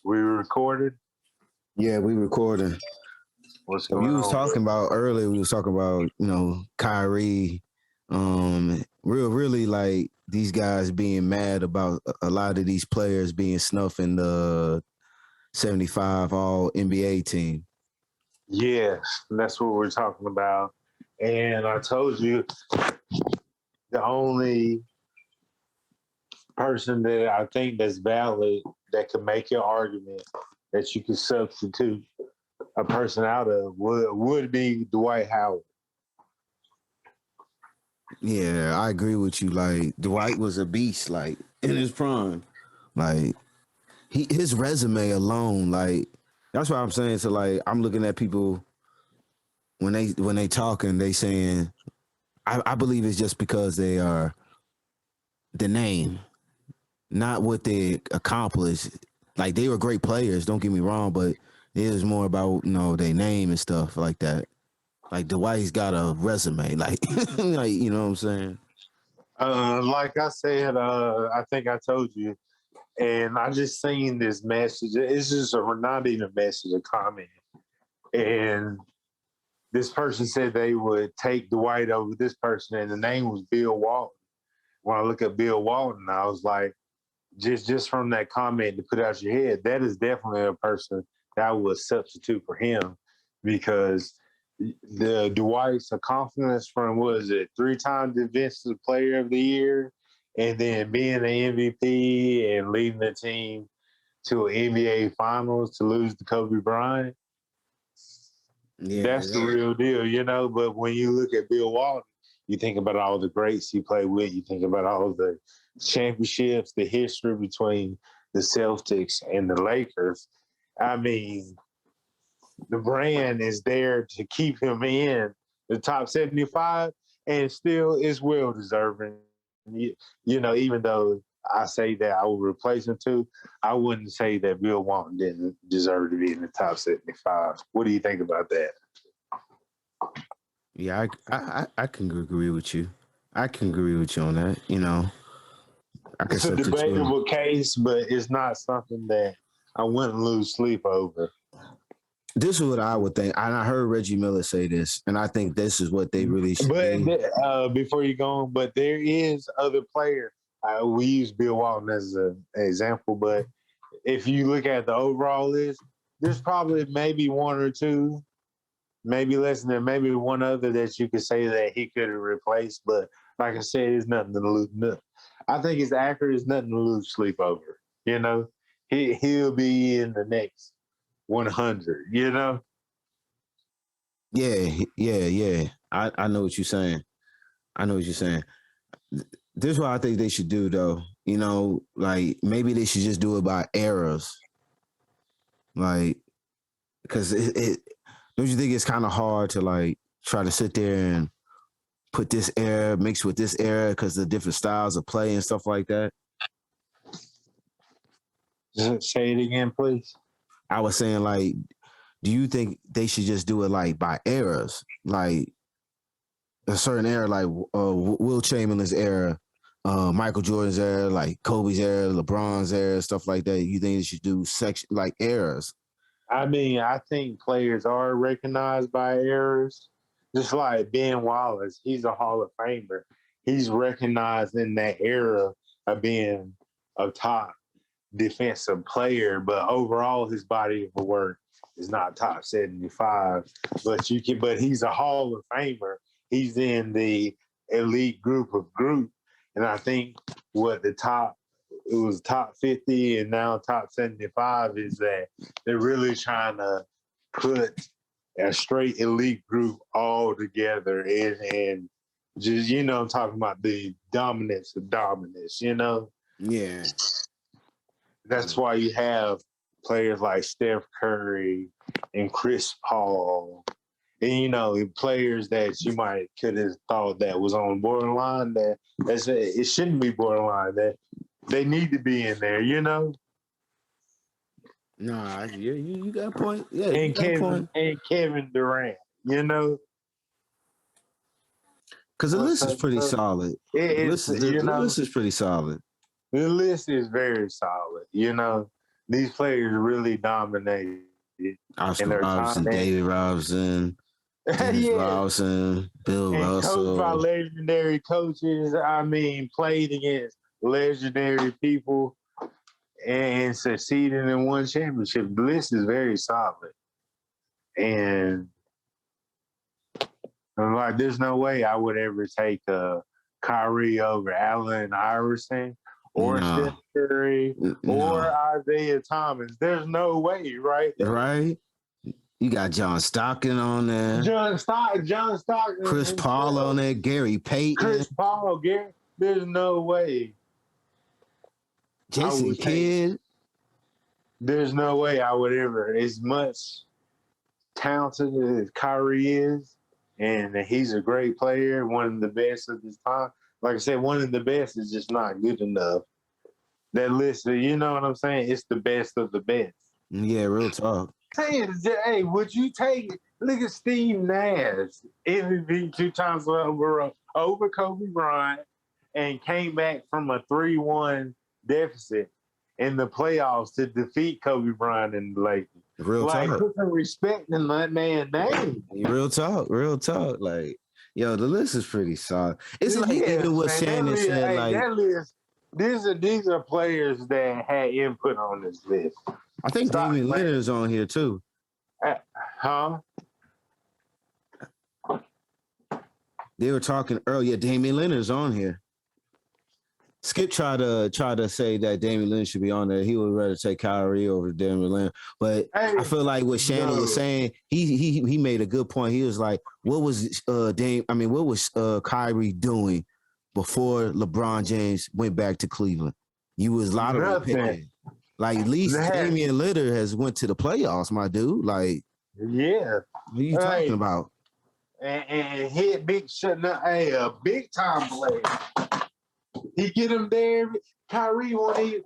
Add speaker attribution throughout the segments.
Speaker 1: We recorded.
Speaker 2: Yeah, we recording.
Speaker 1: What's
Speaker 2: We
Speaker 1: going
Speaker 2: was
Speaker 1: on?
Speaker 2: talking about earlier. We was talking about Kyrie, really like these guys being mad about a lot of these players being snuffed in the 75 All NBA team.
Speaker 1: Yes, that's what we're talking about. And I told you the only person that I think that's valid that could make your argument that you could substitute a person out of would be Dwight Howard.
Speaker 2: Yeah, I agree with you. Like Dwight was a beast, like in his prime. Like his resume alone, like that's what I'm saying. So like I'm looking at people when they talking, they saying I believe it's just because they are the name, not what they accomplished. Like they were great players, don't get me wrong, but it is more about their name and stuff like that. Like Dwight's got a resume, like like you know what I'm saying.
Speaker 1: Like I said, I think I told you, and I just seen this message. It's just not even a message, a comment. And this person said they would take Dwight over this person, and the name was Bill Walton. When I look at Bill Walton, I was like, just from that comment to put out your head, that is definitely a person that I would substitute for him because the Dwight's accomplishments from what is it, 3-time Defensive Player of the Year, and then being an MVP and leading the team to an NBA Finals to lose to Kobe Bryant.
Speaker 2: Yeah,
Speaker 1: That's the real deal. But when you look at Bill Walton, you think about all the greats he played with. You think about all the championships, the history between the Celtics and the Lakers. I mean, the brand is there to keep him in the top 75 and still is well deserving. Even though I say that I would replace him too, I wouldn't say that Bill Walton didn't deserve to be in the top 75. What do you think about that?
Speaker 2: yeah. I can agree with you. I can agree with you on that. I can
Speaker 1: It's a
Speaker 2: substitute him.
Speaker 1: debatable case, but it's not something that I wouldn't lose sleep over.
Speaker 2: This is what I would think, and I heard Reggie Miller say this, and I think this is what they really should
Speaker 1: But
Speaker 2: do.
Speaker 1: before you go on, but there is other player. We use Bill Walton as an example, but if you look at the overall list, there's probably maybe one or two, maybe less than maybe one other that you could say that he could have replaced. But like I said, it's nothing to lose. I think it's accurate. It's nothing to lose sleep over. He'll be in the next 100.
Speaker 2: Yeah. I know what you're saying. I know what you're saying. This is what I think they should do, though. Like maybe they should just do it by eras. Like, because don't you think it's kind of hard to like try to sit there and put this era mixed with this era because the different styles of play and stuff like that?
Speaker 1: Say it again, please.
Speaker 2: I was saying, like, do you think they should just do it like by eras, like a certain era, like Will Chamberlain's era, Michael Jordan's era, like Kobe's era, LeBron's era, stuff like that? You think they should do section like eras?
Speaker 1: I mean, I think players are recognized by errors. Just like Ben Wallace, he's a Hall of Famer. He's recognized in that era of being a top defensive player, but overall his body of work is not top 75. But he's a Hall of Famer. He's in the elite group of group. And I think it was top 50 and now top 75 is that they're really trying to put a straight elite group all together and just, I'm talking about the dominance of dominance.
Speaker 2: Yeah.
Speaker 1: That's why you have players like Steph Curry and Chris Paul, and players that you might could have thought that was on borderline. It shouldn't be borderline. That they need to be in there.
Speaker 2: Nah, you got a point. Yeah, you
Speaker 1: And
Speaker 2: got a point.
Speaker 1: Kevin Durant.
Speaker 2: Because the list is pretty solid. The list is pretty solid.
Speaker 1: The list is very solid. These players really dominated in
Speaker 2: Oscar
Speaker 1: their time.
Speaker 2: Robertson, David Robinson, Dennis
Speaker 1: Yeah,
Speaker 2: Robinson, Bill
Speaker 1: and coached by
Speaker 2: Russell.
Speaker 1: legendary coaches. I mean, played against legendary people and succeeded in one championship. The list is very solid. And like, there's no way I would ever take Kyrie over Allen Iverson or Steph
Speaker 2: No,
Speaker 1: Curry or
Speaker 2: no,
Speaker 1: Isaiah Thomas. There's no way, right?
Speaker 2: right? You got John Stockton on there,
Speaker 1: John Stockton
Speaker 2: Chris Paul on
Speaker 1: himself,
Speaker 2: there, Gary Payton,
Speaker 1: Chris Paul, Gary. There's no way I
Speaker 2: Jason
Speaker 1: would take.
Speaker 2: Kidd.
Speaker 1: There's no way I would ever, as much talented as Kyrie is, and he's a great player, one of the best of his time. Like I said, one of the best is just not good enough. That list, you know what I'm saying? It's the best of the best.
Speaker 2: Yeah, real talk.
Speaker 1: Hey, would you take it? Look at Steve Nash, MVP 2 times over Kobe Bryant, and came back from a 3-1 deficit in the playoffs to defeat Kobe Bryant and the Lakers.
Speaker 2: Real
Speaker 1: Like,
Speaker 2: talk.
Speaker 1: put some respect in that man's name.
Speaker 2: Real talk. Real talk. Like, yo, the list is pretty solid. It's like
Speaker 1: Yeah,
Speaker 2: even what
Speaker 1: man,
Speaker 2: Shannon said,
Speaker 1: hey,
Speaker 2: like,
Speaker 1: that list. These are players that had input on this list.
Speaker 2: I think
Speaker 1: Stop
Speaker 2: Damian
Speaker 1: playing.
Speaker 2: Lillard's on here too.
Speaker 1: Huh?
Speaker 2: They were talking earlier. Damian Lillard's on here. Skip tried to say that Damian Lillard should be on there. He would rather take Kyrie over Damian Lillard. But
Speaker 1: Hey,
Speaker 2: I feel like what Shannon is saying, he made a good point. He was like, what was Kyrie doing before LeBron James went back to Cleveland? You was lottery
Speaker 1: nothing.
Speaker 2: picking. Like, at least Damian Lillard has went to the playoffs, my dude. Like,
Speaker 1: yeah.
Speaker 2: what are you talking about?
Speaker 1: And hit big shut. Hey, a big time player. He get him there. Kyrie won't even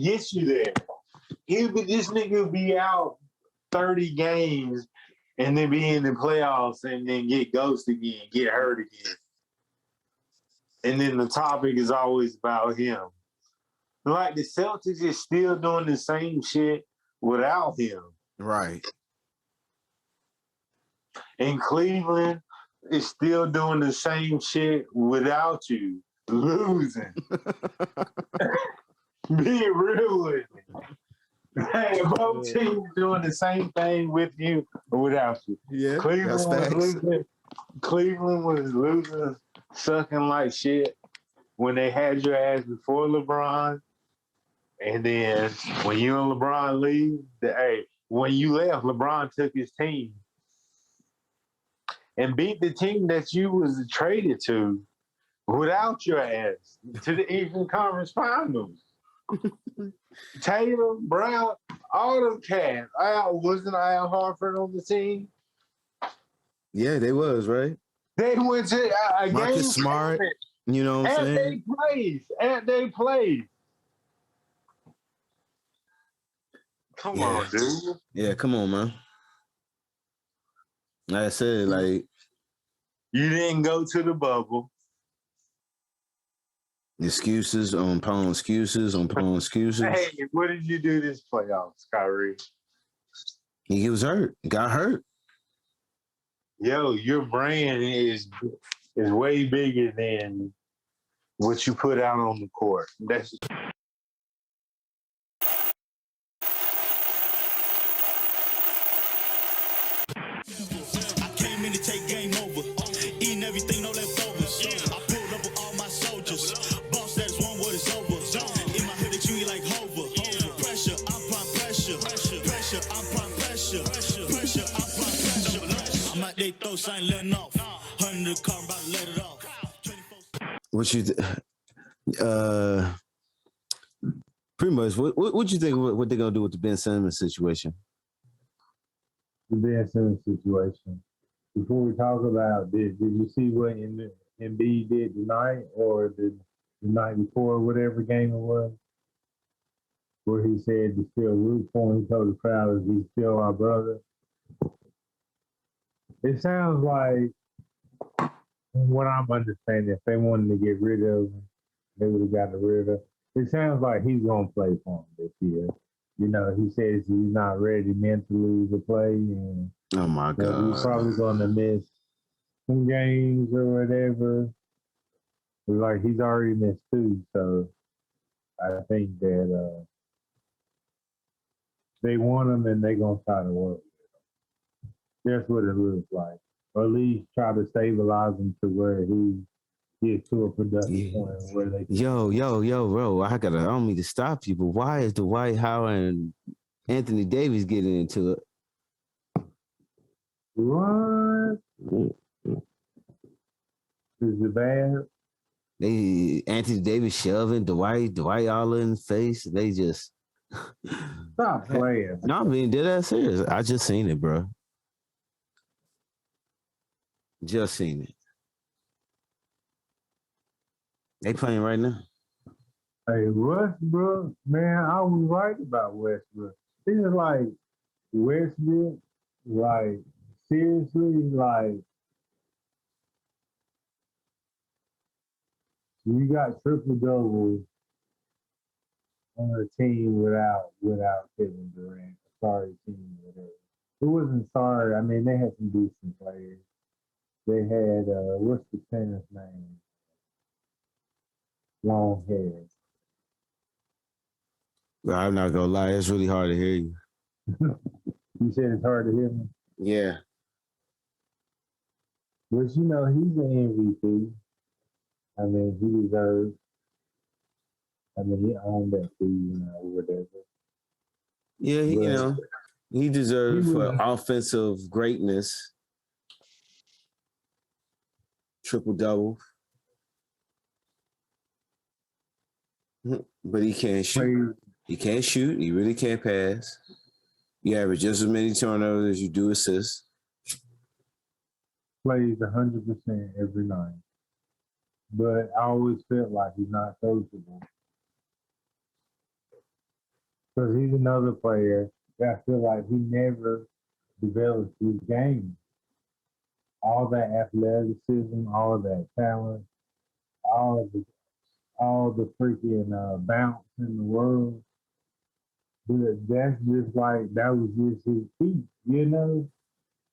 Speaker 1: get you there. This nigga will be out 30 games and then be in the playoffs and then get ghosted again, get hurt again. And then the topic is always about him. Like, the Celtics is still doing the same shit without him.
Speaker 2: Right.
Speaker 1: And Cleveland is still doing the same shit without you. Losing. Being real with me. Hey, both teams doing the same thing with you or without you.
Speaker 2: Yeah.
Speaker 1: Cleveland was losing, sucking like shit when they had your ass before LeBron. And then when you and LeBron leave, when you left, LeBron took his team and beat the team that you was traded to without your ass to the Eastern Conference Finals. Taylor, Brown, all them cats. Wasn't Al Horford on the team?
Speaker 2: Yeah, they was, right?
Speaker 1: They went to a
Speaker 2: Marcus
Speaker 1: game
Speaker 2: Smart, you know what I'm saying?
Speaker 1: At they place. Come on, dude.
Speaker 2: Yeah, come on, man. Like I said, like,
Speaker 1: you didn't go to the bubble.
Speaker 2: Excuses on excuses on excuses.
Speaker 1: Hey, what did you do this playoffs, Kyrie?
Speaker 2: He was hurt. Got hurt.
Speaker 1: Yo, your brand is way bigger than what you put out on the court. That's
Speaker 3: I came in to take game over, eating everything, no leftovers. I pulled up with all my soldiers. Boss that is one word is over. In my hood, they treat me like Hova. Pressure, I'm prime pressure. Pressure, I'm prime pressure. Pressure, I'm prime pressure. I'm at they throat, I ain't letting off. 100 car, I'm about to let it off.
Speaker 2: What you pretty much what you think what they're gonna do with the Ben Simmons situation?
Speaker 1: the Ben Simmons situation. Before we talk about this, did you see what Embiid did tonight or the night before, whatever game it was, where he said to still root for him? He told the crowd, he's still our brother. It sounds like, what I'm understanding, if they wanted to get rid of him, they would have gotten rid of him. It sounds like he's going to play for him this year. he says he's not ready mentally to play, and
Speaker 2: Oh my
Speaker 1: that he's
Speaker 2: God.
Speaker 1: probably going to miss some games or whatever. Like he's already missed two, so I think that they want him and they're gonna try to work. That's what it looks like, or at least try to stabilize him to where he gets to a productive
Speaker 2: Yeah.
Speaker 1: point where they.
Speaker 2: Yo, bro. I don't mean to stop you, but why is Dwight Howard and Anthony Davis getting into it?
Speaker 1: What is it bad?
Speaker 2: They Anthony Davis shoving Dwight all in the face. They just
Speaker 1: Stop playing.
Speaker 2: no, I mean, dead ass serious. I just seen it, bro. Just seen it. They playing right now.
Speaker 1: Hey, Westbrook, man, I was right about Westbrook. It's like Westbrook, like seriously, like you got triple doubles on a team without Kevin Durant. Sorry team, whatever. It wasn't sorry. I mean, they had some decent players. They had what's the tennis name? Long hair.
Speaker 2: Bro, I'm not gonna lie, it's really hard to hear you.
Speaker 1: You said it's hard to hear me,
Speaker 2: Yeah.
Speaker 1: but he's an MVP. I mean, he deserves. I mean, he owned that team, whatever.
Speaker 2: Yeah,
Speaker 1: But
Speaker 2: he
Speaker 1: he
Speaker 2: deserved for
Speaker 1: was
Speaker 2: offensive greatness, triple double. But he can't shoot.
Speaker 1: played
Speaker 2: He can't shoot. He really can't pass. You average just as many turnovers as you do assists.
Speaker 1: plays 100% every night. But I always felt like he's not coachable because he's another player that I feel like he never develops his game. All that athleticism, all of that talent, all of the all the freaking bounce in the world. But that's just like that was just his peak.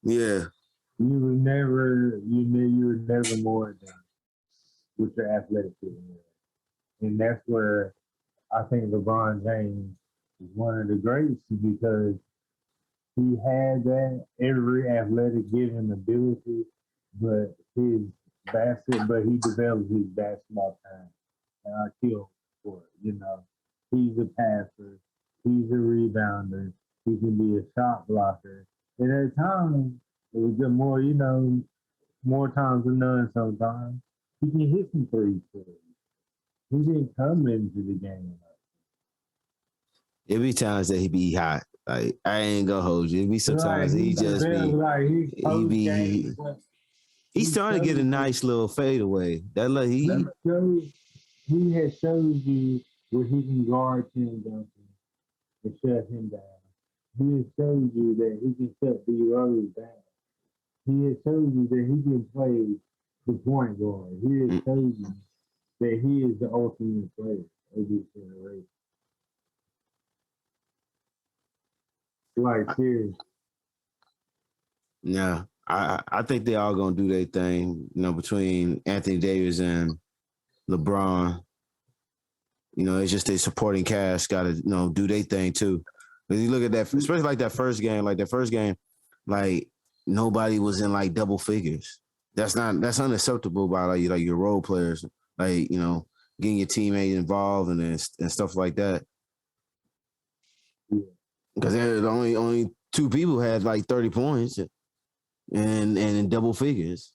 Speaker 2: Yeah.
Speaker 1: You were never more than with your athleticism, and that's where I think LeBron James is one of the greats because he had that every athletic given ability, but he developed his basketball time, and I kill for it. He's a passer, he's a rebounder, he can be a shot blocker, and at times it was just more times than none. Sometimes he can hit some threes for you. He didn't come into the game.
Speaker 2: It be times that he be hot. Like I ain't gonna hold you. It be
Speaker 1: Like
Speaker 2: sometimes he
Speaker 1: he
Speaker 2: just
Speaker 1: developed,
Speaker 2: be
Speaker 1: like he
Speaker 2: he
Speaker 1: post
Speaker 2: be
Speaker 1: game,
Speaker 2: he's
Speaker 1: he
Speaker 2: starting to get a
Speaker 1: showed you.
Speaker 2: nice little fadeaway. That like
Speaker 1: He
Speaker 2: he
Speaker 1: showed he had showed you where he can guard Tim Duncan and shut him down. He has showed you that he can shut D Rose down. He has showed you that he can play the point guard. He has showed you that he is the ultimate player of this generation. Like seriously.
Speaker 2: yeah. I think they all gonna do their thing, between Anthony Davis and LeBron. It's just their supporting cast gotta, do their thing too. Because you look at that, especially like that first game, like nobody was in like double figures. That's unacceptable by like your role players, like getting your teammate involved and stuff like that. Because there only two people had like 30 points and in double figures.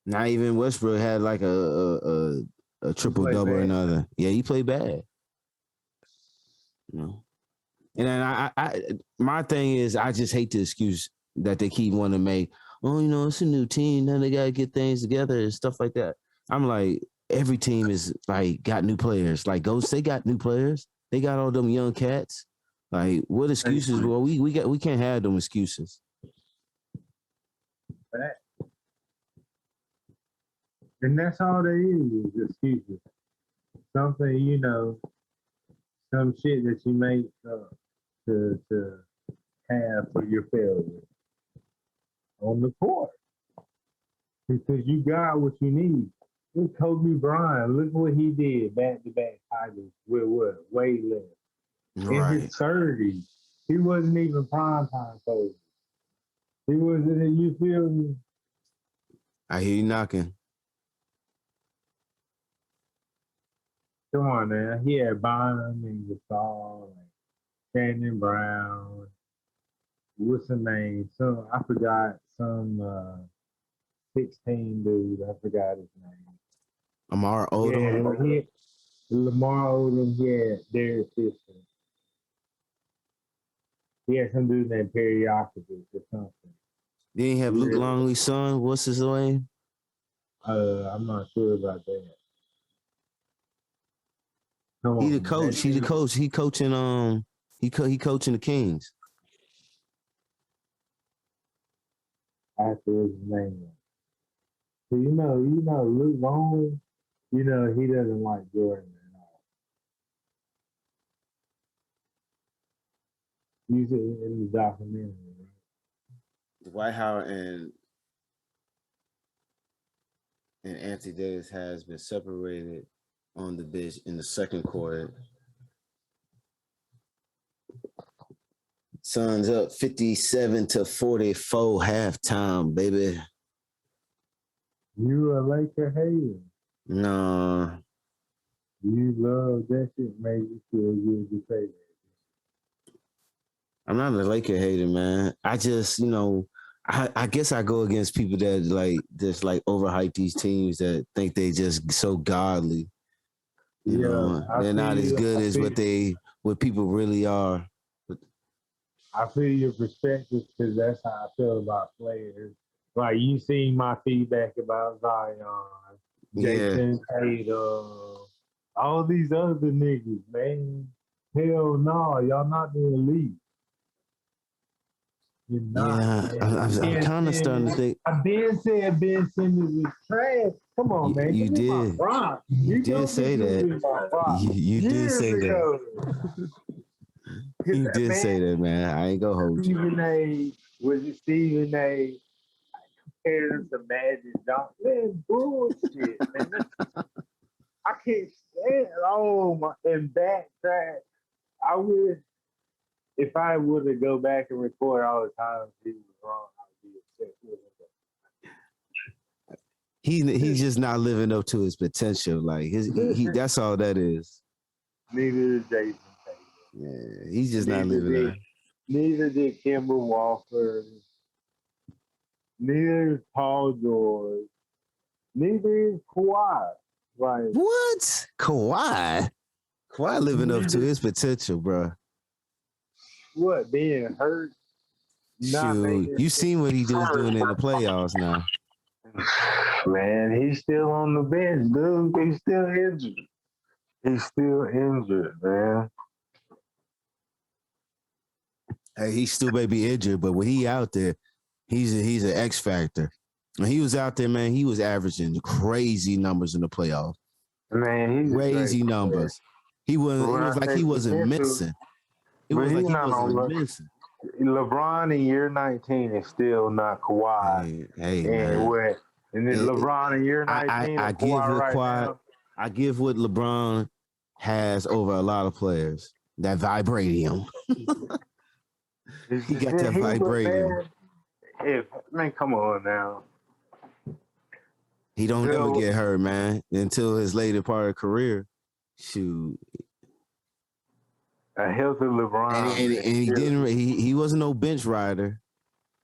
Speaker 2: Not even Westbrook had like a
Speaker 1: He
Speaker 2: triple
Speaker 1: played
Speaker 2: double or
Speaker 1: bad.
Speaker 2: another. Yeah, he played bad. You know. And then my thing is, I just hate the excuse that they keep wanting to make. Oh, it's a new team. Now they gotta get things together and stuff like that. I'm like, every team is like got new players. Like Ghost, they got new players. They got all them young cats. Like, what excuses? Well, we can't have them excuses.
Speaker 1: And that's all they is excuses. Something, some shit that you make to have for your failure on the court because you got what you need. Look, Kobe Bryant, look what he did back to back titles with what? Way less. In his
Speaker 2: Right.
Speaker 1: 30s. He wasn't even prime time Kobe. He wasn't in, you feel me?
Speaker 2: I hear you knocking.
Speaker 1: Come on now. He had Bonham and Gasol and Shannon Brown. What's the name? Some I forgot some 16 dude. I forgot his name.
Speaker 2: Amar Odom.
Speaker 1: Yeah, Lamar Odom, he had Derek Fisher. He had some dude named Periopoulos or something.
Speaker 2: They didn't have Luke
Speaker 1: Yeah.
Speaker 2: Longley's son. What's his name?
Speaker 1: I'm not sure about that. Come
Speaker 2: He
Speaker 1: on,
Speaker 2: the coach. He the coach. He coaching. He coaching the Kings.
Speaker 1: After his name. So you know, Luke Longley, he doesn't like Jordan at all. You see it in the documentary, right?
Speaker 2: Dwight Howard and Anthony Davis has been separated on the bench in the second quarter. Suns up 57-44 halftime, baby.
Speaker 1: You a Laker hater.
Speaker 2: Nah.
Speaker 1: You love that shit, made you feel good to say that.
Speaker 2: I'm not a Laker hater, man. I just, I guess I go against people that just overhype these teams that think they just so godly. They're not as good as what people really are.
Speaker 1: I feel your perspective because that's how I feel about players. Like you seen my feedback about Zion, Jason Tatum, all these other niggas, man. Hell no, y'all not the elite. You're not.
Speaker 2: Yeah, I'm kind of starting to think.
Speaker 1: I been said Ben Simmons was trash. Come on, man.
Speaker 2: You
Speaker 1: Give me my
Speaker 2: did.
Speaker 1: props.
Speaker 2: You did say that. You did say that. You did say that, man. I ain't gonna hold you.
Speaker 1: Stephen A. Was it Stephen A. compared him to Magic Johnson? Man, bullshit, man. I can't stand it. Oh my! And backtrack. I wish if I would have go back and record all the times he was wrong, I'd be upset with him.
Speaker 2: He's just not living up to his potential. Like that's all that is.
Speaker 1: Neither is Jason Tatum.
Speaker 2: Yeah, he's just not living up.
Speaker 1: Neither did Kemba Walker. Neither is Paul George. Neither is Kawhi. Like
Speaker 2: what? Kawhi living up to his potential, bro.
Speaker 1: What, being hurt?
Speaker 2: Shoot, you seen what he was doing in the playoffs now.
Speaker 1: Man, he's still on the bench, dude. He's still injured. He's still injured, man.
Speaker 2: Hey, he still may be injured, but when he out there, he's an X factor. When he was out there, man, he was averaging crazy numbers in the playoffs.
Speaker 1: Man, he's
Speaker 2: crazy numbers. He was like he wasn't missing. It was like he wasn't missing.
Speaker 1: LeBron in year 19 is still not Kawhi.
Speaker 2: Hey man.
Speaker 1: And then LeBron in year 19
Speaker 2: I give what Kawhi. I give what LeBron has over a lot of players. That vibranium. He got that vibranium.
Speaker 1: Man, come on now.
Speaker 2: He don't ever get hurt, man, until his later part of career. Shoot.
Speaker 1: A healthy LeBron.
Speaker 2: And he didn't. He wasn't no bench rider.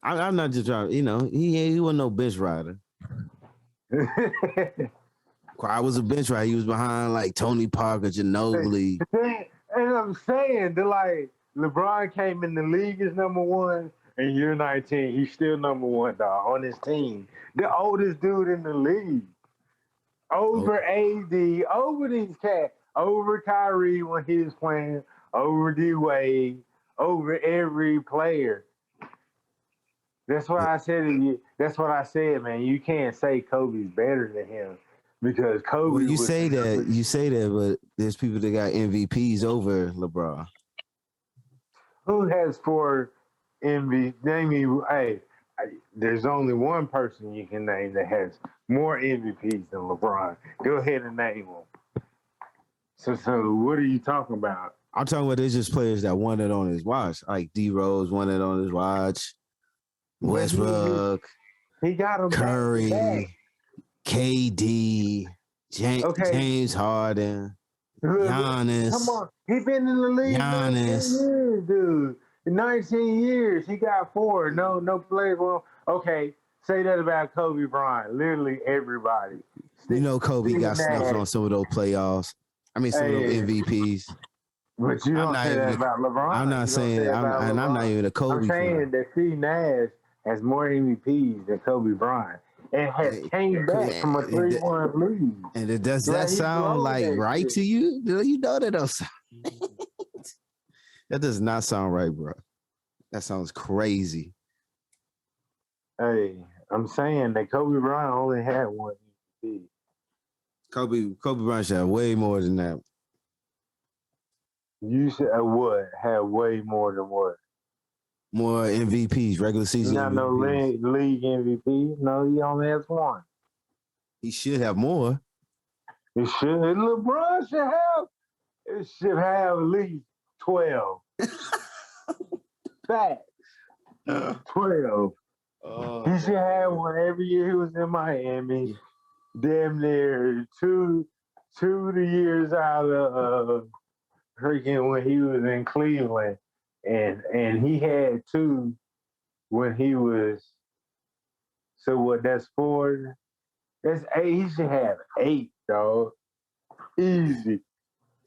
Speaker 2: I'm not just trying. He wasn't no bench rider. Kawhi was a bench rider. He was behind like Tony Parker, Ginobili.
Speaker 1: And I'm saying that like LeBron came in the league as number one. In year 19, he's still number one, dog, on his team. The oldest dude in the league. Over AD, over these cats, over Kyrie when he was playing, over D-Wade, over every player. That's why I said it. That's what I said, man. You can't say Kobe's better than him because Kobe.
Speaker 2: Well, you say that, but there's people that got MVPs over LeBron.
Speaker 1: Who has 4 MVP? Name me. Hey, there's only one person you can name that has more MVPs than LeBron. Go ahead and name them. So what are you talking about?
Speaker 2: I'm talking about there's just players that won it on his watch, like D Rose won it on his watch, Westbrook,
Speaker 1: He got them
Speaker 2: Curry,
Speaker 1: back
Speaker 2: KD,
Speaker 1: Okay,
Speaker 2: James Harden,
Speaker 1: look,
Speaker 2: Giannis.
Speaker 1: come on. He been in the league 19
Speaker 2: Giannis.
Speaker 1: years, dude. In 19 years, he got 4. No players. Well, okay, say that about Kobe Bryant. Literally everybody.
Speaker 2: You know Kobe
Speaker 1: Steve
Speaker 2: got snuffed on
Speaker 1: Nash.
Speaker 2: some of those playoffs. I mean, some of those
Speaker 1: Hey,
Speaker 2: MVPs.
Speaker 1: but you
Speaker 2: I'm
Speaker 1: don't
Speaker 2: not
Speaker 1: say that
Speaker 2: even.
Speaker 1: about LeBron.
Speaker 2: I'm not
Speaker 1: You don't say
Speaker 2: saying.
Speaker 1: that about
Speaker 2: I'm not
Speaker 1: LeBron.
Speaker 2: even a
Speaker 1: I'm
Speaker 2: Kobe
Speaker 1: saying
Speaker 2: fan.
Speaker 1: that Steve Nash has more MVPs than Kobe Bryant and has came back from a 3-1 lead.
Speaker 2: And does that
Speaker 1: Like, he
Speaker 2: sound
Speaker 1: blown
Speaker 2: like
Speaker 1: that
Speaker 2: right
Speaker 1: shit.
Speaker 2: to you? You know that don't sound. That does not sound right, bro. That sounds crazy.
Speaker 1: Hey, I'm saying that Kobe Bryant only had 1 MVP.
Speaker 2: Kobe Bryant should have way more than that.
Speaker 1: You said what? Had way more than what?
Speaker 2: More MVPs, regular season
Speaker 1: Not no
Speaker 2: MVPs.
Speaker 1: league MVP. No, he only has 1.
Speaker 2: He should have more.
Speaker 1: It should. LeBron should have. It should have at least 12. Facts. 12. He should have 1 every year he was in Miami. Damn near two the years out of freaking when he was in Cleveland, and he had 2 when he was. So what? That's 4. That's 8. He should have 8, dog. Easy,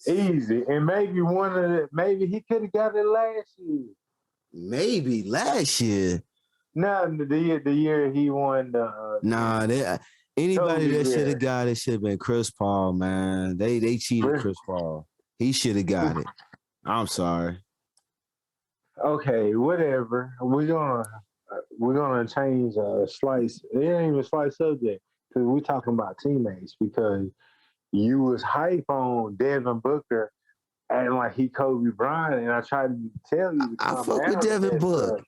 Speaker 1: and maybe one of the. Maybe he could have got it last year.
Speaker 2: Maybe last year.
Speaker 1: No, the year he won the.
Speaker 2: Nah, anybody
Speaker 1: Kobe
Speaker 2: that should
Speaker 1: year.
Speaker 2: have got it should have been Chris Paul, man. They cheated Chris Paul. He should have got it. I'm sorry.
Speaker 1: Okay, whatever. We're gonna change a slice. It ain't even a slice subject because we're talking about teammates. Because you was hype on Devin Booker acting like he Kobe Bryant, and I tried to tell you to
Speaker 2: I
Speaker 1: calm
Speaker 2: fuck
Speaker 1: down.
Speaker 2: with Devin Booker.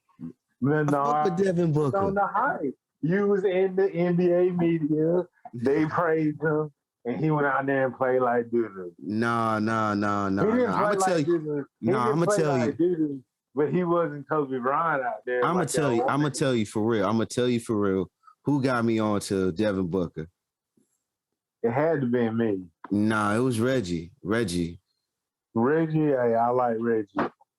Speaker 1: No,
Speaker 2: I fuck with Devin Booker.
Speaker 1: On the hype. You was in the NBA media. They praised him, and he went out there and played like doo-doo.
Speaker 2: No.
Speaker 1: He didn't
Speaker 2: I'm
Speaker 1: play
Speaker 2: gonna tell
Speaker 1: like
Speaker 2: you.
Speaker 1: doo-doo.
Speaker 2: No, I'm gonna tell you.
Speaker 1: Doo-doo, but he wasn't Kobe Bryant out there.
Speaker 2: I'm gonna tell you. I'm gonna tell you for real. I'm gonna tell you for real. Who got me on to Devin Booker?
Speaker 1: It had to be me.
Speaker 2: Nah, it was Reggie.
Speaker 1: Reggie, hey, I like Reggie.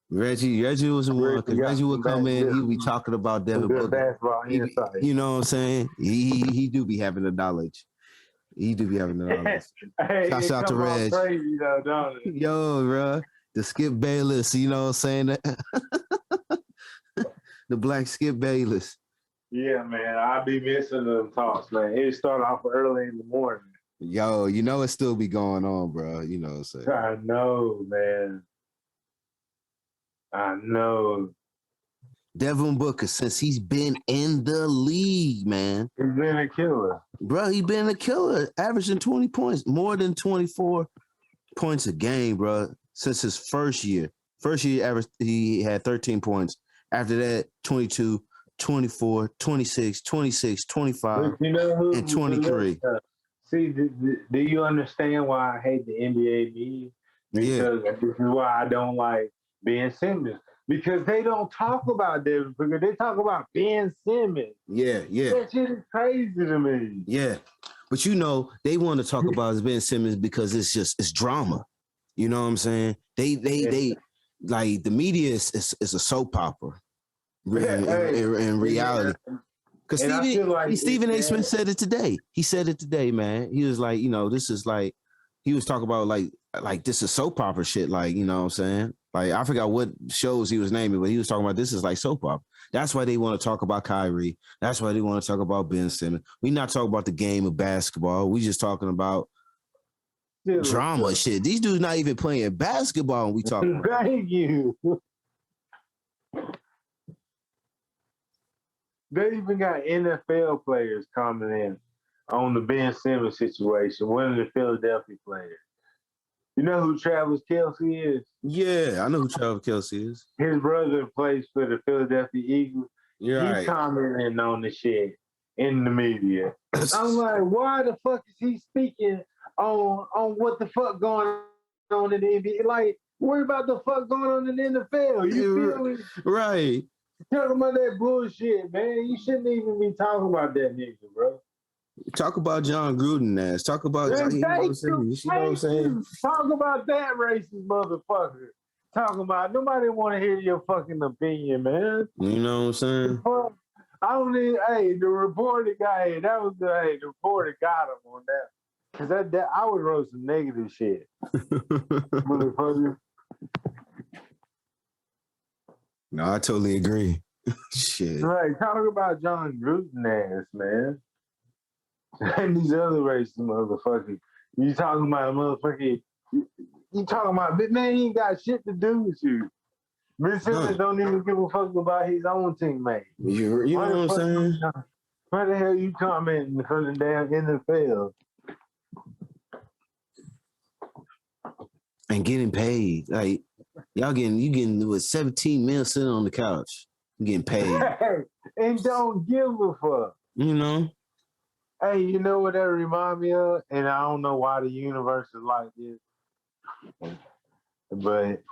Speaker 2: Reggie was the one because Reggie would come in. He'd be talking about Devin Booker.
Speaker 1: Basketball insight.
Speaker 2: You know what I'm saying? He do be having the knowledge. He do be having the knowledge.
Speaker 1: Hey,
Speaker 2: Shouts out to Reg.
Speaker 1: Crazy though, don't it?
Speaker 2: Yo, bro, the Skip Bayless. You know what I'm saying? The black Skip Bayless.
Speaker 1: Yeah, man, I be missing them talks, man. It started off early in the morning.
Speaker 2: Yo, you know it still be going on, bro. You know what I'm saying?
Speaker 1: I know, man. I know.
Speaker 2: Devin Booker, since he's been in the league, man.
Speaker 1: He's been a killer.
Speaker 2: Bro, he been a killer, averaging 20 points, more than 24 points a game, bro, since his first year. First year, he had 13 points. After that, 22, 24, 26, 26, 25, and 23.
Speaker 1: See, do you understand why I hate the NBA media? Because this is why I don't like Ben Simmons. Because they don't talk about Devin Booker. They talk about Ben Simmons.
Speaker 2: Yeah.
Speaker 1: That shit is crazy to me.
Speaker 2: Yeah. But you know, they want to talk about Ben Simmons because it's drama. You know what I'm saying? They like the media is a soap opera in reality. Because Stephen A. Smith said it today. He said it today, man. He was like, you know, this is like, he was talking about like this is soap opera shit. Like, you know what I'm saying? Like, I forgot what shows he was naming, but he was talking about this is like soap opera. That's why they want to talk about Kyrie. That's why they want to talk about Ben Simmons. We're not talking about the game of basketball. We just talking about drama shit. These dudes not even playing basketball and we talking about.
Speaker 1: Thank you. They even got NFL players coming in on the Ben Simmons situation. One of the Philadelphia players. You know who Travis Kelsey is?
Speaker 2: Yeah, I know who Travis Kelsey is.
Speaker 1: His brother plays for the Philadelphia Eagles.
Speaker 2: You're
Speaker 1: He's
Speaker 2: right.
Speaker 1: commenting on the shit in the media. I'm like, why the fuck is he speaking on what the fuck going on in the NBA? Like, worry about the fuck going on in the NFL. You feel me?
Speaker 2: Right.
Speaker 1: Talking about that bullshit, man. You shouldn't even be talking about that nigga, bro.
Speaker 2: Talk about John Gruden ass. Talk about
Speaker 1: Thank
Speaker 2: you know what I'm
Speaker 1: you.
Speaker 2: saying. You know what I'm
Speaker 1: Thank
Speaker 2: saying?
Speaker 1: you. Talk about that racist motherfucker. Talking about nobody want to hear your fucking opinion, man.
Speaker 2: You know what I'm saying?
Speaker 1: I don't need. Hey, the reporter guy. That was the. Hey, the reporter got him on that. Cause that I would wrote some negative shit, motherfucker.
Speaker 2: No, I totally agree. Shit.
Speaker 1: Like talk about John Gruden ass, man. And these other racist motherfuckers. You talking about a motherfucker? You talking about, man, he ain't got shit to do with you. Miss Simmons don't even give a fuck about his own teammate.
Speaker 2: You know what I'm saying?
Speaker 1: Why the hell you commenting from the damn NFL?
Speaker 2: And getting paid. Like, you getting with 17 mil sitting on the couch. You getting paid.
Speaker 1: And don't give a fuck.
Speaker 2: You know?
Speaker 1: Hey, you know what that remind me of? And I don't know why the universe is like this. But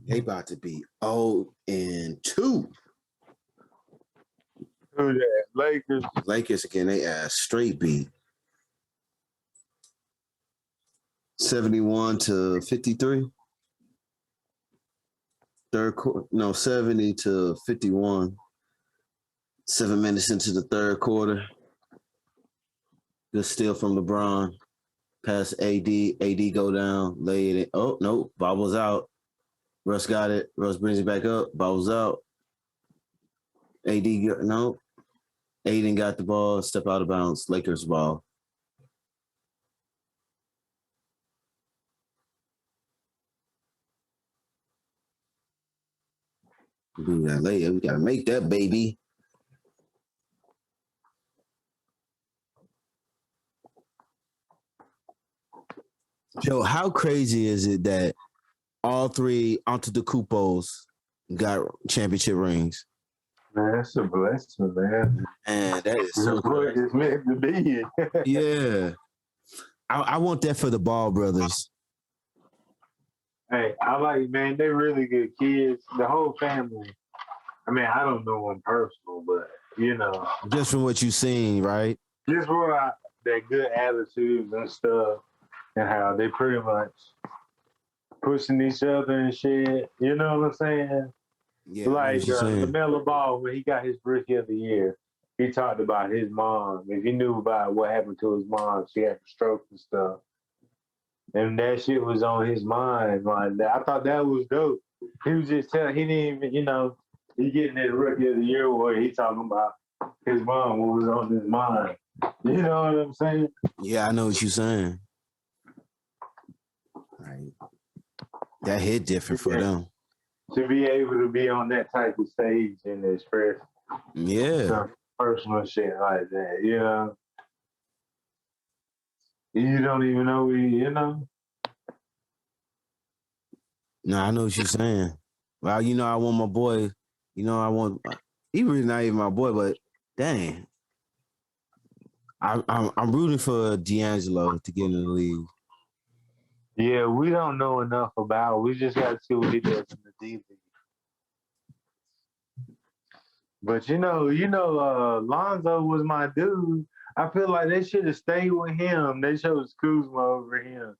Speaker 2: They about to be 0-2.
Speaker 1: who that? Lakers.
Speaker 2: Lakers again, they ass straight beat. 71-53. Third quarter, no, 70-51. 7 minutes into the third quarter. Good steal from LeBron. Pass AD. AD go down. Lay it in. Oh, no. Bobbles out. Russ got it. Russ brings it back up. Bobbles out. AD, no. Aiden got the ball. Step out of bounds. Lakers ball. Do that later. We got to make that, baby. Joe, how crazy is it that all three Antetokounmpos got championship rings?
Speaker 1: Man, that's a blessing, man.
Speaker 2: And that is so
Speaker 1: what it's meant to be.
Speaker 2: Yeah. I want that for the Ball brothers.
Speaker 1: Hey, I like, man, they're really good kids. The whole family. I mean, I don't know them personal, but, you know.
Speaker 2: Just from what you've seen, right?
Speaker 1: Just for their good attitudes and stuff and how they pretty much pushing each other and shit. You know what I'm saying?
Speaker 2: Yeah.
Speaker 1: Like LaMelo Ball, when he got his Rookie of the Year, he talked about his mom. If he knew about what happened to his mom, she had a stroke and stuff. And that shit was on his mind. Like, I thought that was dope. He was just telling, he didn't even, you know, he getting that Rookie of the Year award. He talking about his mom, what was on his mind. You know what I'm saying?
Speaker 2: Yeah, I know what you're saying. Right. That hit different for them.
Speaker 1: To be able to be on that type of stage and express some personal shit like that, you know? You don't even know, you know?
Speaker 2: No, I know what you're saying. Well, you know, I want my boy, you know, he really not even my boy, but dang. I'm rooting for D'Angelo to get in the league.
Speaker 1: Yeah, we don't know enough about it. We just got to see what he does in the D League. But you know, Lonzo was my dude. I feel like they should have stayed with him. They chose Kuzma over him.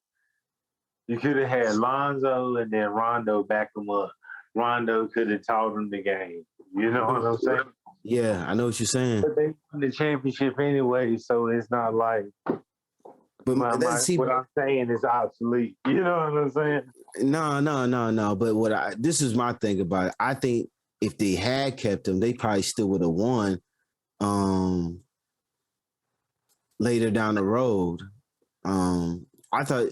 Speaker 1: You could have had Lonzo and then Rondo back him up. Rondo could have taught him the game. You know what I'm saying?
Speaker 2: Yeah, I know what you're saying.
Speaker 1: But they won the championship anyway, so it's not like
Speaker 2: but
Speaker 1: what I'm saying is obsolete. You know what I'm saying?
Speaker 2: No. But this is my thing about it. I think if they had kept him, they probably still would have won later down the road. I thought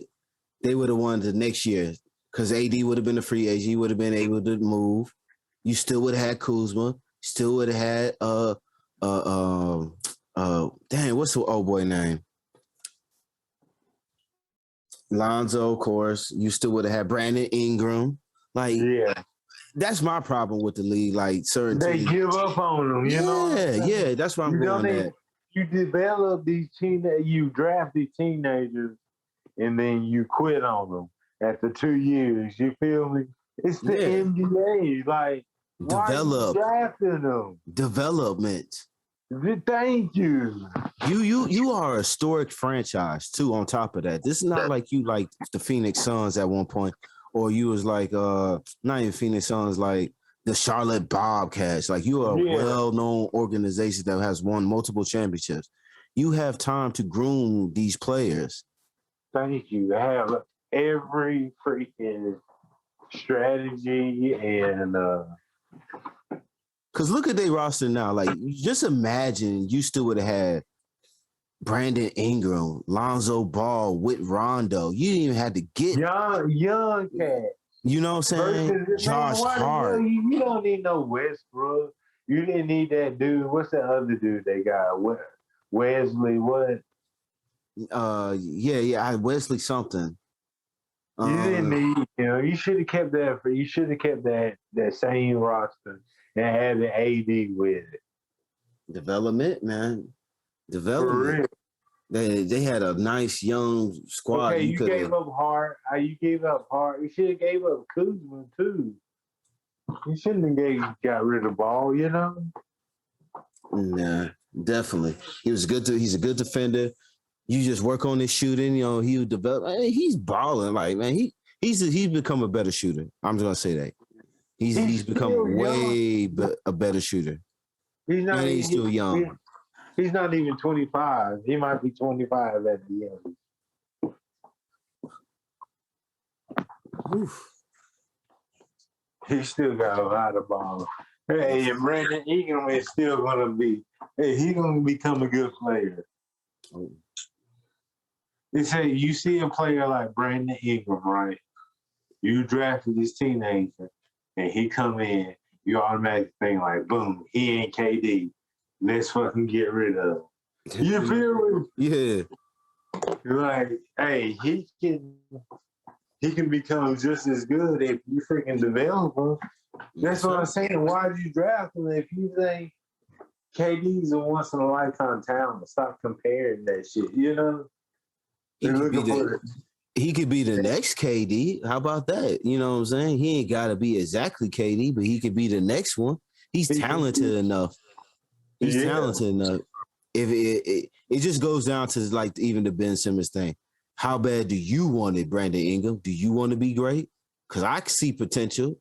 Speaker 2: they would have won the next year because AD would have been a free agent. He would have been able to move. You still would have had Kuzma. Still would have had dang, what's the old boy name? Lonzo, of course. You still would have had Brandon Ingram. Like,
Speaker 1: Yeah,
Speaker 2: that's my problem with the league. Like, certain
Speaker 1: they
Speaker 2: teams.
Speaker 1: give up on them. You know what I'm saying?
Speaker 2: Yeah, that's where I'm
Speaker 1: You don't
Speaker 2: going
Speaker 1: even
Speaker 2: at.
Speaker 1: you develop these you draft these teenagers, and then you quit on them after 2 years. You feel me? It's the
Speaker 2: Yeah.
Speaker 1: NBA. Like, why are you drafting them?
Speaker 2: Development.
Speaker 1: Thank you.
Speaker 2: You are a historic franchise too. On top of that, this is not like you like the Phoenix Suns at one point, or you was like not even Phoenix Suns, like the Charlotte Bobcats. Like you are a
Speaker 1: Yeah.
Speaker 2: well-known organization that has won multiple championships. You have time to groom these players.
Speaker 1: Thank you. I have every freaking strategy and
Speaker 2: Because look at their roster now. Like, just imagine you still would have had Brandon Ingram, Lonzo Ball with Rondo. You didn't even have to get
Speaker 1: young cat.
Speaker 2: You know what I'm saying? Josh Hart.
Speaker 1: You don't need no Westbrook. You didn't need that dude. What's that other dude they got? What Wesley? What?
Speaker 2: Yeah. Wesley something.
Speaker 1: You didn't need. You should have kept that. You should have kept that same roster and had the AD with it.
Speaker 2: Development, man. Development. They had a nice young squad.
Speaker 1: Okay, you gave up Hart. You gave up Hart. You should have gave up Kuzma too. You shouldn't have got rid of Ball. You know.
Speaker 2: Nah, definitely. He's a good defender. You just work on his shooting. You know, he would develop. He's balling. Like, man, he's become a better shooter. I'm just gonna say that. He's become a better shooter. He's still young.
Speaker 1: He's not even 25. He might be 25 at the end.
Speaker 2: Oof.
Speaker 1: He still got a lot of ball. Hey, and Brandon Ingram is still gonna be. Hey, he's gonna become a good player. They say you see a player like Brandon Ingram, right? You drafted this teenager, and he come in. You automatically think like, boom, he ain't KD. Let's fucking get rid of him. You feel me?
Speaker 2: Yeah.
Speaker 1: Like, hey, he can become just as good if you freaking develop him. That's what I'm saying. Why did you draft him if you think KD's a once in a lifetime talent? Stop comparing that shit. You know.
Speaker 2: He could be the next KD. How about that? You know what I'm saying? He ain't got to be exactly KD, but he could be the next one. He's talented enough. He's talented enough. If it just goes down to like even the Ben Simmons thing. How bad do you want it, Brandon Ingram? Do you want to be great? Because I see potential.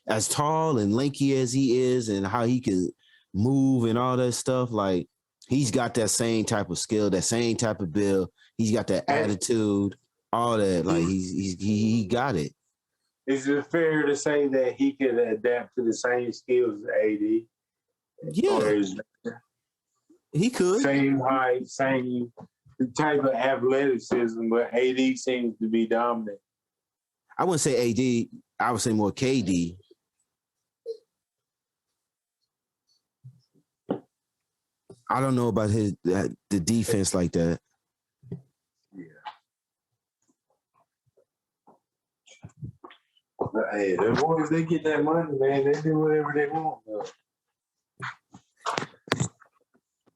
Speaker 2: As tall and lanky as he is, and how he can move and all that stuff, like he's got that same type of skill, that same type of build. He's got that attitude, all that. Like he got it.
Speaker 1: Is it fair to say that he could adapt to the same skills as AD?
Speaker 2: Yeah, he could.
Speaker 1: Same height, same type of athleticism, but AD seems to be dominant.
Speaker 2: I wouldn't say AD. I would say more KD. I don't know about the defense like that.
Speaker 1: Yeah. But, hey, the boys, they get that money, man. They do whatever they want, though.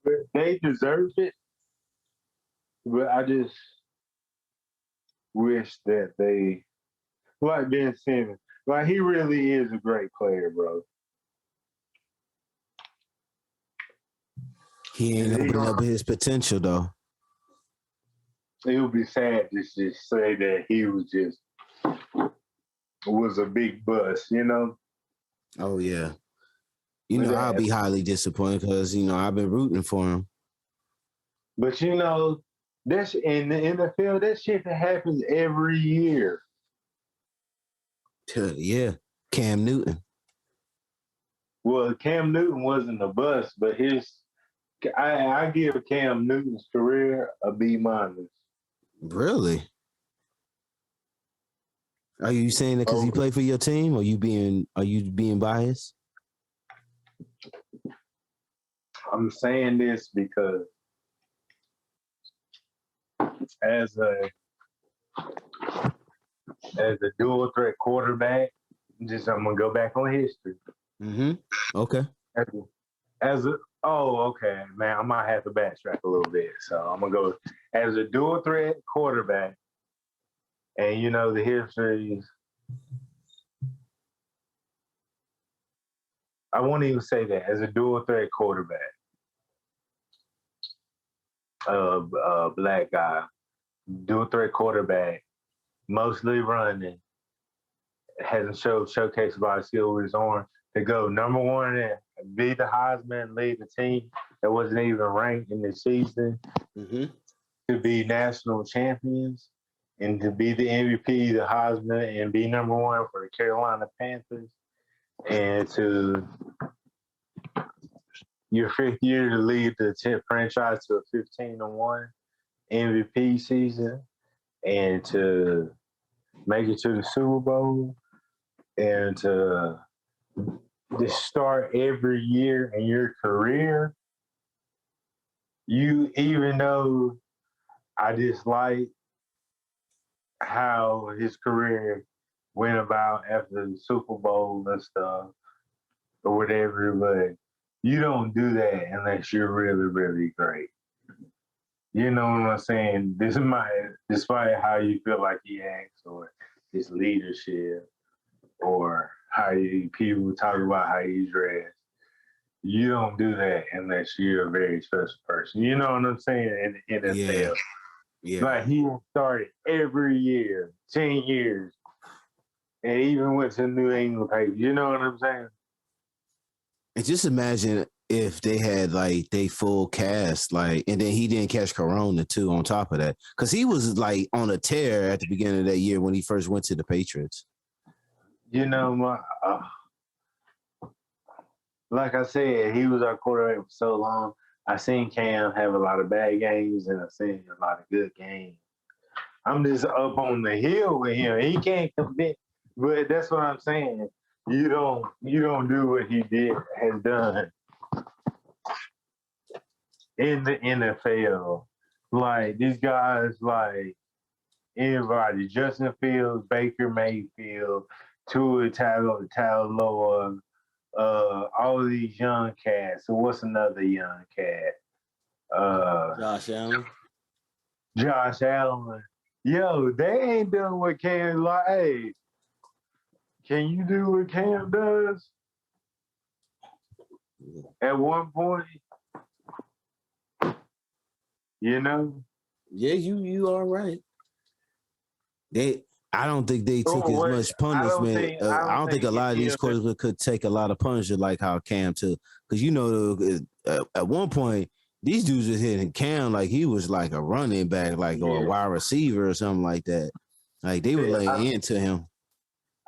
Speaker 1: But they deserve it. But I just wish that they, like Ben Simmons, like he really is a great player, bro.
Speaker 2: He ain't opening up his potential, though.
Speaker 1: It would be sad to just say that he was a big bust, you know?
Speaker 2: Oh, yeah. You know, I'll be highly disappointed because, you know, I've been rooting for him.
Speaker 1: But, you know, that's in the NFL, that shit that happens every year.
Speaker 2: Yeah. Cam Newton.
Speaker 1: Well, Cam Newton wasn't a bust, but I give Cam Newton's career a B-.
Speaker 2: Really? Are you saying that because he played for your team, or are you being biased?
Speaker 1: I'm saying this because as a dual threat quarterback, I'm gonna go back on history.
Speaker 2: Mm-hmm. Okay.
Speaker 1: As a okay, man, I might have to backtrack a little bit. So I'm gonna go as a dual threat quarterback, and the history. I won't even say that as a dual threat quarterback, black guy, dual threat quarterback, mostly running, hasn't showcased a lot of skill with his arm to go number one and be the Heisman, lead the team that wasn't even ranked in the season, to be national champions, and to be the MVP, the Heisman, and be number one for the Carolina Panthers, and to your fifth year to lead the 10th franchise to a 15-1 MVP season, and to make it to the Super Bowl, and to just start every year in your career. Even though I dislike how his career went about after the Super Bowl and stuff or whatever, but you don't do that unless you're really, really great. You know what I'm saying? Despite how you feel like he acts or his leadership or how people talk about how he dressed, you don't do that unless you're a very special person. You know what I'm saying? In NFL.
Speaker 2: Yeah. Yeah.
Speaker 1: Like he started every year, 10 years, and even went to New England Patriots. You know what I'm saying?
Speaker 2: And just imagine if they had like they full cast, like, and then he didn't catch Corona too on top of that, because he was like on a tear at the beginning of that year when he first went to the Patriots.
Speaker 1: Like I said, he was our quarterback for so long. I seen Cam have a lot of bad games, and I seen a lot of good games. I'm just up on the hill with him. He can't commit, but that's what I'm saying. You don't do what he has done in the NFL. Like these guys, like anybody, Justin Fields, Baker Mayfield, Tua Tagovailoa, all of these young cats. So what's another young cat?
Speaker 2: Josh Allen.
Speaker 1: Josh Allen. Yo, they ain't done what Cam like. Hey, can you do what Cam does? At one point,
Speaker 2: Yeah, you are right. I don't think they took as much punishment. I don't think a lot of these quarterbacks could take a lot of punishment like how Cam took. Because at one point these dudes was hitting Cam like he was like a running back, like or a wide receiver or something like that. Like they were laying into him.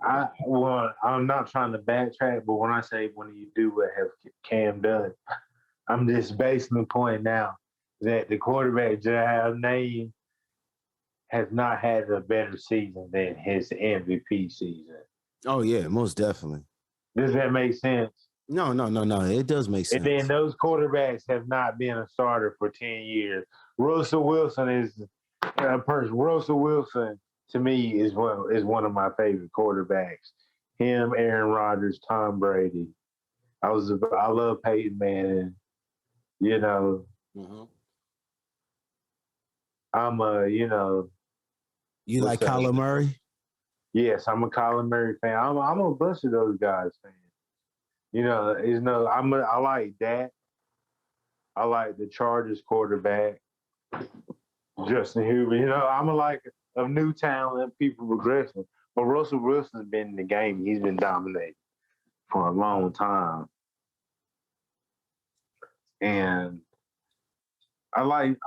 Speaker 1: I'm not trying to backtrack, but when I say when you do what have Cam done, I'm just basically pointing out that the quarterback Jahal name has not had a better season than his MVP season.
Speaker 2: Oh yeah, most definitely.
Speaker 1: Does that make sense?
Speaker 2: No. It does make sense.
Speaker 1: And then those quarterbacks have not been a starter for 10 years. Russell Wilson is a person. Russell Wilson to me is one of my favorite quarterbacks. Him, Aaron Rodgers, Tom Brady. I love Peyton Manning. I'm
Speaker 2: You like Kyler Murray?
Speaker 1: Yes, I'm a Kyler Murray fan. I'm a bunch of those guys fan. I like that. I like the Chargers quarterback, Justin Herbert. I'm of new talent, people progressing. But Russell Wilson's been in the game. He's been dominating for a long time. And I like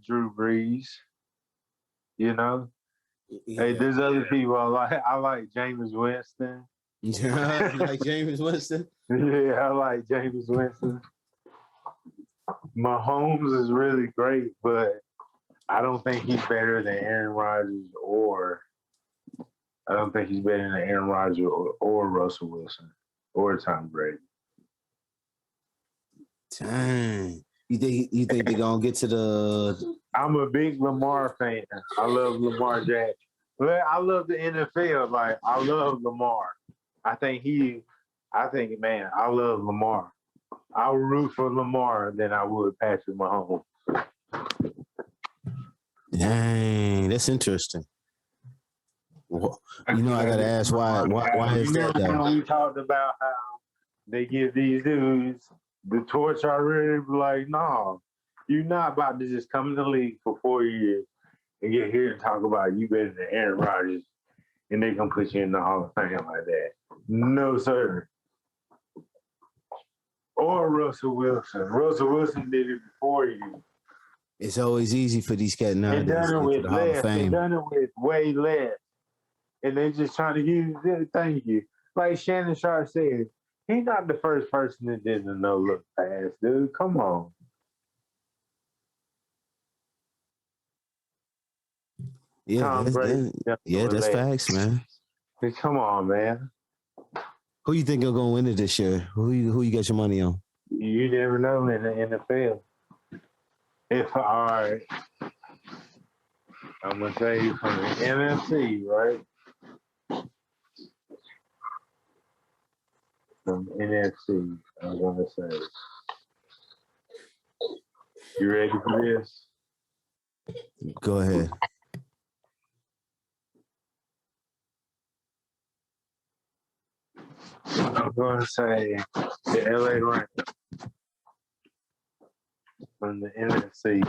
Speaker 1: Drew Brees.
Speaker 2: Yeah.
Speaker 1: Hey, there's other people I like. I like Jameis Winston.
Speaker 2: Yeah, like Jameis Winston.
Speaker 1: Yeah, I like Jameis Winston. Mahomes is really great, but I don't think he's better than Aaron Rodgers or Russell Wilson or Tom Brady.
Speaker 2: Dang. You think they're gonna get to the
Speaker 1: I'm a big Lamar fan. I love Lamar Jackson. But I love the NFL. Like I love Lamar. I think man, I love Lamar. I would root for Lamar than I would Patrick Mahomes.
Speaker 2: dang, that's interesting. Well, I gotta ask why is
Speaker 1: You
Speaker 2: that
Speaker 1: remember
Speaker 2: though?
Speaker 1: when we talked about how they give these dudes the torch already? Like, nah, you're not about to just come in the league for 4 years and get here and talk about you better than Aaron Rodgers and they gonna put you in the Hall of Fame like that. No, sir. Or Russell Wilson. Russell Wilson did it before you.
Speaker 2: It's always easy for these cats
Speaker 1: They
Speaker 2: nowadays
Speaker 1: done
Speaker 2: to
Speaker 1: it
Speaker 2: get to
Speaker 1: with
Speaker 2: the Hall of
Speaker 1: less. They
Speaker 2: Fame.
Speaker 1: done it with way less. And they just trying to use it. Thank you. Like Shannon Sharp said, he's not the first person that did the no look pass, dude. Come on.
Speaker 2: Yeah,
Speaker 1: Tom Brady.
Speaker 2: that's facts, man.
Speaker 1: Come on, man.
Speaker 2: Who you think are gonna win it this year? Who you got your money on?
Speaker 1: You never know in the NFL. If all right, I'm gonna tell you from the NFC, right? From NFC, I'm gonna say. You ready for this?
Speaker 2: Go ahead.
Speaker 1: I'm gonna say the LA Rams from the NFC.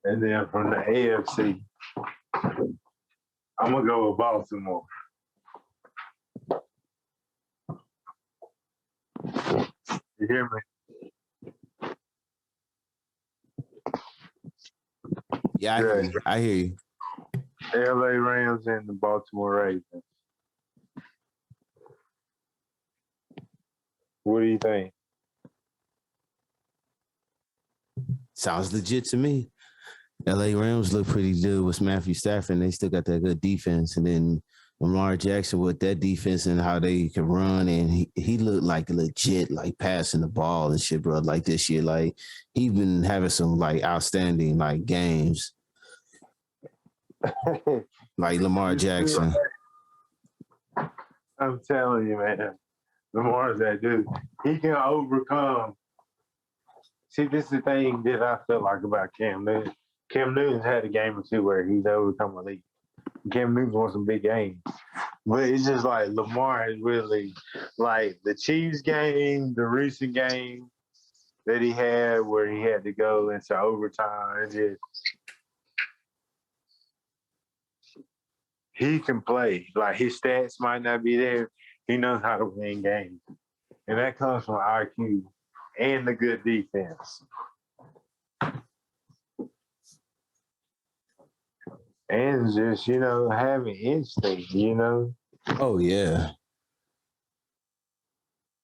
Speaker 1: And then from the AFC, I'm gonna go with Baltimore. You hear me?
Speaker 2: Yeah, I hear you.
Speaker 1: LA Rams and the Baltimore Ravens. What do you think?
Speaker 2: Sounds legit to me. LA Rams look pretty good with Matthew Stafford, and they still got that good defense. And then Lamar Jackson with that defense and how they can run, and he looked like legit, like passing the ball and shit, bro. Like this year, like he been having some like outstanding like games, like Lamar Jackson.
Speaker 1: I'm telling you, man. Lamar's that dude. He can overcome. See, this is the thing that I feel like about Cam Newton. Cam Newton's had a game or two where he's overcome a league. Cam Newton's won some big games. But it's just like Lamar is really like the Chiefs game, the recent game that he had where he had to go into overtime. Just, he can play. Like his stats might not be there. He knows how to win games. And that comes from IQ and the good defense. And just, having instinct,
Speaker 2: Oh yeah.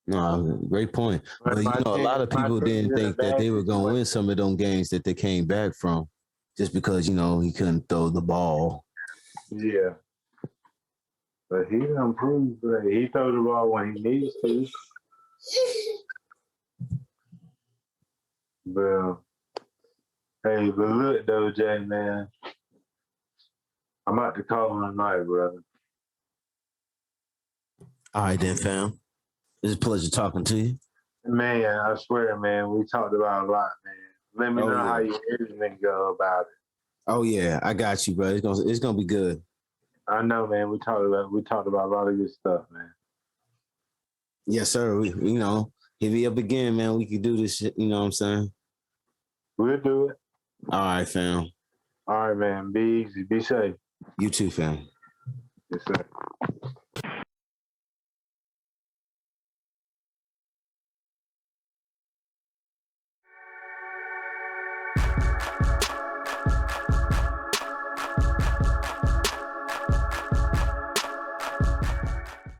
Speaker 2: No, great point. But a lot of people didn't think that they were gonna win some of them games that they came back from, just because he couldn't throw the ball.
Speaker 1: Yeah, but he done proved that he throw the ball when he needs to. Well, hey, but look though, Jay, man, I'm about to call him tonight, brother.
Speaker 2: All right then, fam. It's a pleasure talking to you.
Speaker 1: Man, I swear, man, we talked about a lot, man. Let me know how your everything go about it.
Speaker 2: Oh yeah, I got you, bro. It's gonna be good.
Speaker 1: I know, man. We talked about a lot of good stuff, man.
Speaker 2: Yes, sir. Hit me up again, man. We can do this shit. You know what I'm saying?
Speaker 1: We'll do it.
Speaker 2: All right, fam.
Speaker 1: All right, man. Be easy. Be safe.
Speaker 2: You too, fam.
Speaker 1: Yes, sir.